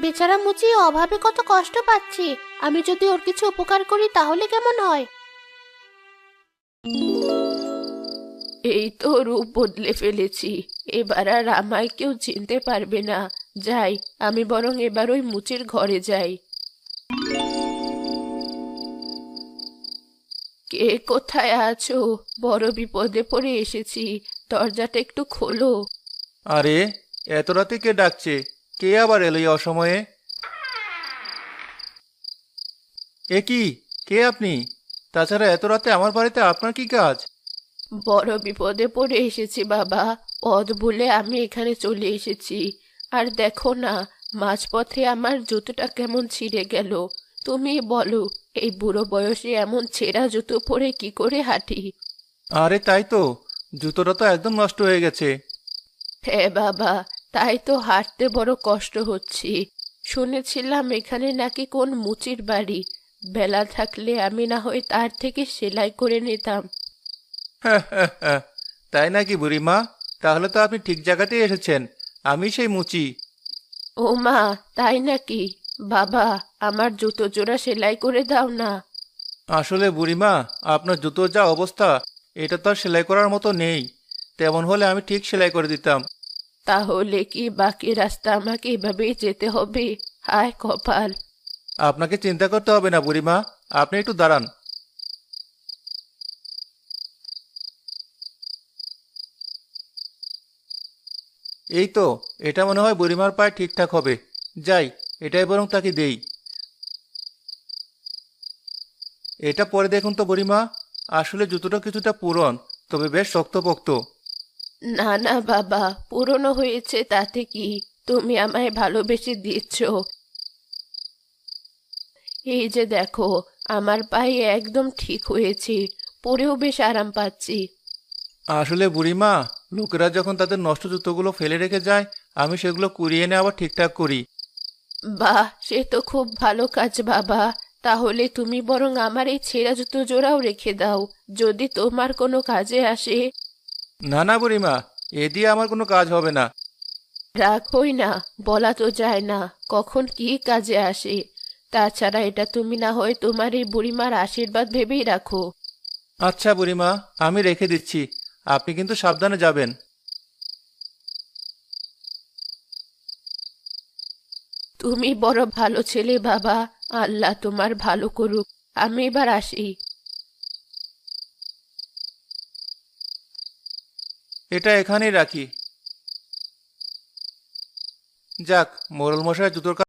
বেচারা মুচি অভাবে কত কষ্ট পাচ্ছে। আমি যদি ওর কিছু উপকার করি তাহলে কেমন হয়? এই তো রূপ বদলে ফেলেছি, এবার আর আমায় কেউ চিনতে পারবে না। যাই, আমি বরং এবার ওই মুচির ঘরে যাই। কে কোথায় আছো? বড় বিপদে পড়ে এসেছি, দরজাটা একটু খোলো। আরে, এত রাতে কে ডাকছে? কে আবার এলো এই অসময়ে? এ কি? কে আপনি? তাছাড়া এত রাতে আমার বাড়িতে আপনার কি কাজ? বড় বিপদে পড়ে এসেছি বাবা, পথ ভুলে আমি এখানে চলে এসেছি। আর দেখো না, মাঝপথে আমার জুতোটা কেমন ছিঁড়ে গেল। তুমি বলো, এই বুড়ো বয়সে এমন ছেঁড়া জুতো পরে কি করে হাঁটি? আরে তাই তো, জুতোটা তো একদম নষ্ট হয়ে গেছে। হ্যাঁ বাবা, তাই তো হাঁটতে বড় কষ্ট হচ্ছে। শুনেছিলাম এখানে নাকি কোন মুচির বাড়ি। বেলা থাকলে আমি না হয় তার থেকে সেলাই করে নিতাম। তাই নাকি বুড়িমা? তাহলে তো আপনি ঠিক জায়গাতেই এসেছেন। আমি সেই মুচি। ও মা, তাই নাকি? বাবা, আমার জুতো জোড়া সেলাই করে দাও না। আসলে বুড়িমা, আপনার জুতোর যা অবস্থা, এটা তো আর সেলাই করার মতো নেই। তেমন হলে আমি ঠিক সেলাই করে দিতাম। তাহলে কি বাকি রাস্তা আমাকে এভাবেই যেতে হবে? হায় কপাল! আপনাকে চিন্তা করতে হবে না বুড়িমা, আপনি একটু দাঁড়ান। এই তো, এটা মনে হয় বুড়িমার পায়ে ঠিকঠাক হবে। যাই, এটাই বরং তাকে দেই। এটা পরে দেখুন তো বুড়িমা, আসলে জুতোটা কিছুটা পুরন, তবে বেশ শক্তপোক্ত। না না বাবা, পুরনো হয়েছে তাতে কি? তুমি আমায় ভালোবেসে দিচ্ছ। এই যে দেখো, আমার পায়ে একদম ঠিক হয়েছে, পরেও বেশ আরাম পাচ্ছি। আসলে বুড়িমা, লোকেরা যখন তাদের নষ্ট জুতোগুলো ফেলে রেখে যায়, আমি সেগুলো কুড়িয়ে এনে আবার ঠিকঠাক করি। বাহ, সে তো খুব ভালো কাজ বাবা। তাহলে তুমি বরং আমার এই ছেঁড়া জুতো জোড়াও রেখে দাও, যদি তোমার কোনো কাজে আসে। না না বুড়িমা, এ দিয়ে আমার কোনো কাজ হবে না। রাখোই না, বলা তো যায় না কখন কি কাজে আসে। তাছাড়া এটা তুমি না হয় তোমার এই বুড়িমার আশীর্বাদ ভেবেই রাখো। আচ্ছা বুড়িমা, আমি রেখে দিচ্ছি। আপনি কিন্তু সাবধানে যাবেন। তুমি বড় ভালো ছেলে বাবা, আল্লাহ তোমার ভালো করুক। আমি এবার আসি। এটা এখানেই রাখি। যাক, মোড়ল মশাই জুতোর